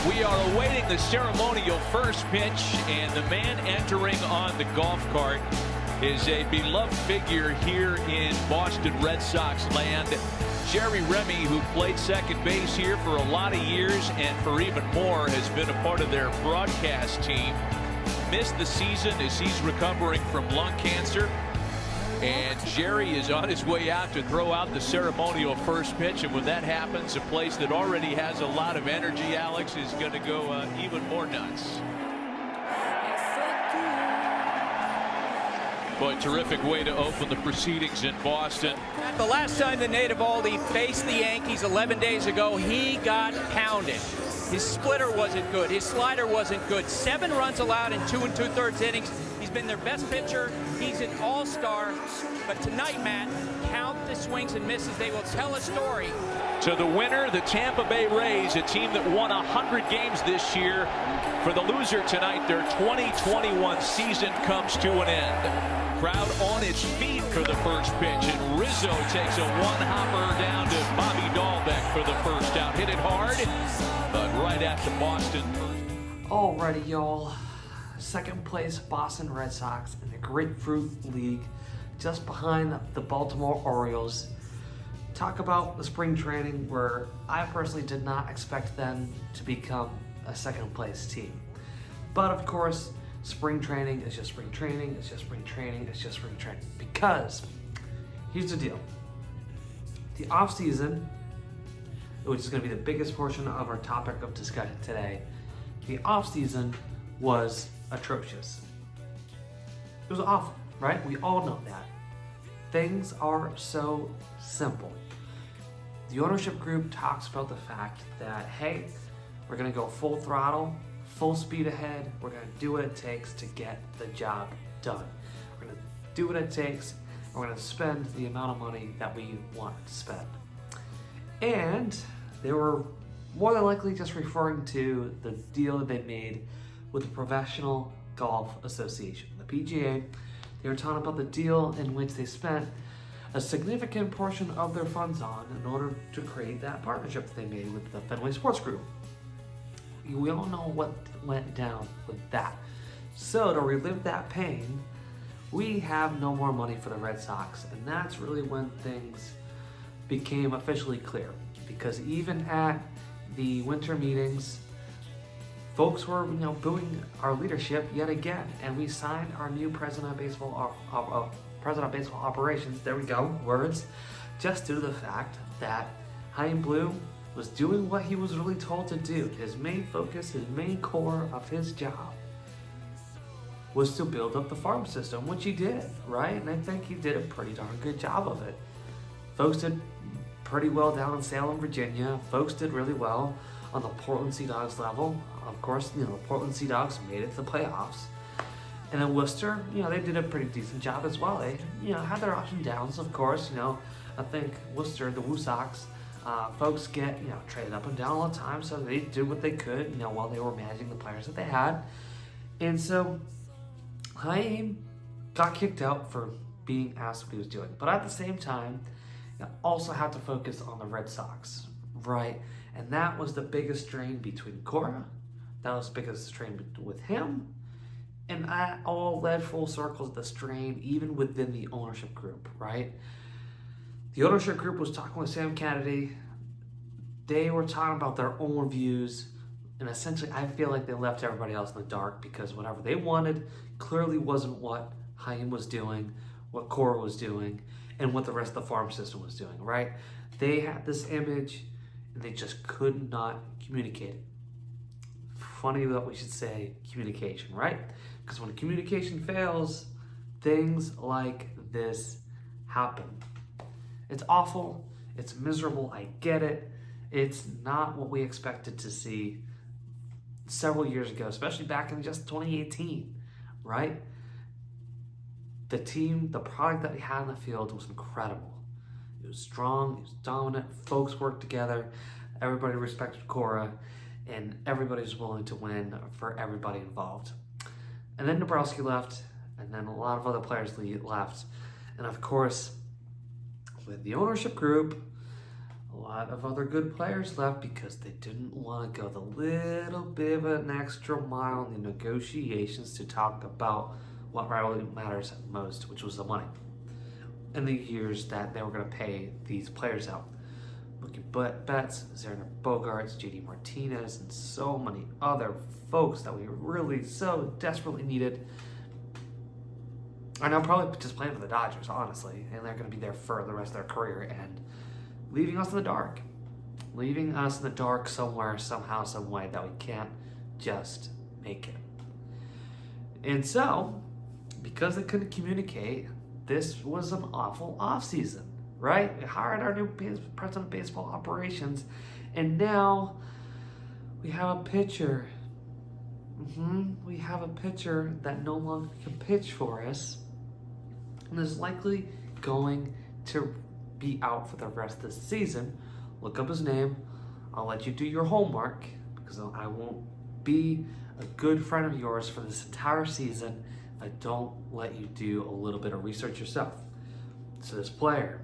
We are awaiting the ceremonial first pitch, and the man entering on the golf cart is a beloved figure here in Boston Red Sox land. Jerry Remy, who played second base here for a lot of years and for even more, has been a part of their broadcast team. Missed the season as he's recovering from lung cancer. And Jerry is on his way out to throw out the ceremonial first pitch. And when that happens, a place that already has a lot of energy, Alex, is going to go even more nuts. But terrific way to open the proceedings in Boston. The last time the native Aldi faced the Yankees 11 days ago, he got pounded. His splitter wasn't good. His slider wasn't good. 7 runs allowed in 2 2/3 innings. He's been their best pitcher. He's an all-star. But tonight, Matt, count the swings and misses. They will tell a story. So the winner, the Tampa Bay Rays, a team that won 100 games this year. For the loser tonight, their 2021 season comes to an end. Crowd on its feet for the first pitch, and Rizzo takes a one-hopper down to Bobby Dahlbeck for the first out. Hit it hard, but right at the Boston. Alrighty, y'all. Second place Boston Red Sox in the Grapefruit League, just behind the Baltimore Orioles. Talk about the spring training where I personally did not expect them to become a second place team. But of course, spring training is just spring training, it's just spring training, it's just spring training. Because here's the deal. The offseason, which is going to be the biggest portion of our topic of discussion today, the offseason was atrocious. It was awful, right? We all know that. Things are so simple. The ownership group talks about the fact that, hey, we're going to go full throttle, full speed ahead. We're going to do what it takes to get the job done. We're going to do what it takes. And we're going to spend the amount of money that we want to spend. And they were more than likely just referring to the deal that they made with the Professional Golf Association, the PGA. They were talking about the deal in which they spent a significant portion of their funds on in order to create that partnership that they made with the Fenway Sports Group. We all know what went down with that. So to relive that pain, we have no more money for the Red Sox, and that's really when things became officially clear. Because even at the winter meetings, folks were, booing our leadership yet again, and we signed our new president of baseball operations. There we go, words. Just due to the fact that Chaim Bloom was doing what he was really told to do. His main focus, his main core of his job was to build up the farm system, which he did, right? And I think he did a pretty darn good job of it. Folks did pretty well down in Salem, Virginia. Folks did really well on the Portland Sea Dogs level. Of course, the Portland Sea Dogs made it to the playoffs. And then Worcester, they did a pretty decent job as well. They, had their ups and downs, of course. I think Worcester, the Woo Sox, folks get, traded up and down all the time, so they did what they could, while they were managing the players that they had. And so, Chaim got kicked out for being asked what he was doing. But at the same time, you also have to focus on the Red Sox, right? And that was the biggest strain between Cora. That was the biggest strain with him. And that all led full circle to the strain even within the ownership group, right? The ownership group was talking with Sam Kennedy. They were talking about their own views. And essentially, I feel like they left everybody else in the dark because whatever they wanted clearly wasn't what Chaim was doing, what Cora was doing, and what the rest of the farm system was doing, right? They had this image, and they just could not communicate it. Funny that we should say communication, right? Because when communication fails, things like this happen. It's awful. It's miserable. I get it. It's not what we expected to see several years ago, especially back in just 2018, right? The team, the product that we had in the field was incredible. It was strong, it was dominant, folks worked together, everybody respected Cora, and everybody was willing to win for everybody involved. And then Dabrowski left, and then a lot of other players left. And of course, with the ownership group, a lot of other good players left because they didn't want to go the little bit of an extra mile in the negotiations to talk about what really matters most, which was the money. In the years that they were going to pay these players out. Mookie Betts, Xander Bogaerts, JD Martinez, and so many other folks that we really so desperately needed. And I'm probably just playing for the Dodgers, honestly, and they're going to be there for the rest of their career and leaving us in the dark. Leaving us in the dark somewhere, somehow, some way that we can't just make it. And so, because they couldn't communicate, this was an awful offseason, right? We hired our new president of baseball operations, and now we have a pitcher. We have a pitcher that no longer can pitch for us and is likely going to be out for the rest of the season. Look up his name. I'll let you do your homework because I won't be a good friend of yours for this entire season if I don't let you do a little bit of research yourself. So this player,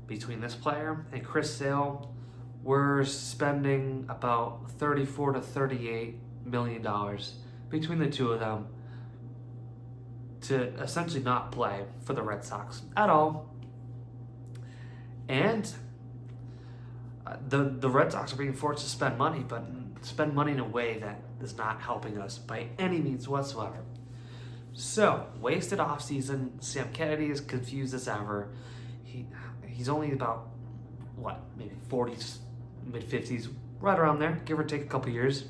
between this player and Chris Sale, we're spending about $34 to $38 million between the two of them to essentially not play for the Red Sox at all. And the Red Sox are being forced to spend money, but spend money in a way that is not helping us by any means whatsoever. So, wasted offseason. Sam Kennedy is confused as ever. He's only about, maybe 40s, mid-50s, right around there, give or take a couple years.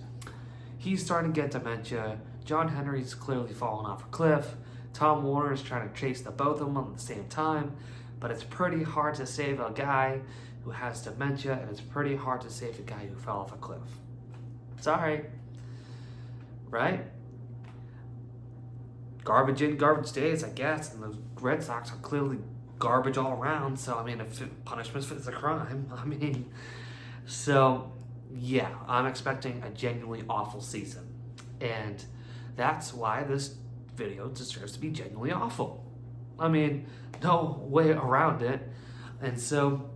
He's starting to get dementia. John Henry's clearly fallen off a cliff. Tom Warner is trying to chase the both of them at the same time, but it's pretty hard to save a guy who has dementia, and it's pretty hard to save a guy who fell off a cliff. Sorry. Right? Garbage in, garbage stays, I guess, and the Red Sox are clearly garbage all around, so, if punishment fits a crime, so, yeah, I'm expecting a genuinely awful season, and that's why this video deserves to be genuinely awful. No way around it. And so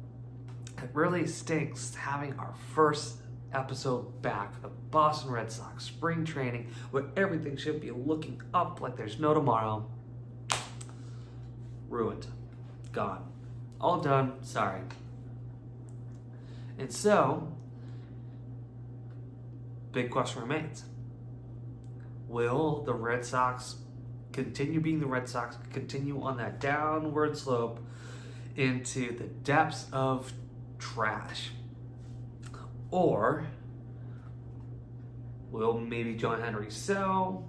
it really stinks having our first episode back for the Boston Red Sox spring training where everything should be looking up like there's no tomorrow. Ruined. Gone. All done. Sorry. And so, big question remains. Will the Red Sox continue being the Red Sox, continue on that downward slope into the depths of trash? Or will maybe John Henry sell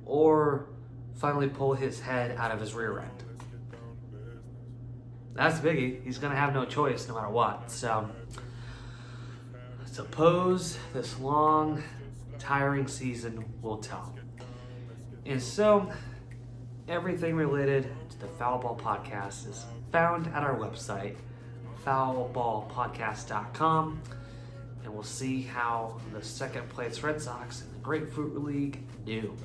or finally pull his head out of his rear end? That's biggie. He's going to have no choice no matter what. So, suppose this long, tiring season will tell. And so, everything related to the Foul Ball Podcast is found at our website, foulballpodcast.com, and we'll see how the second place Red Sox in the Grapefruit League do.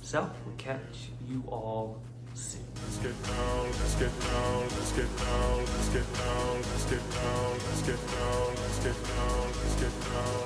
So, we'll catch you all soon. Let's get down, let's get down, let's get down, let's get down, let's get down, let's get down, let's get down, let's get down.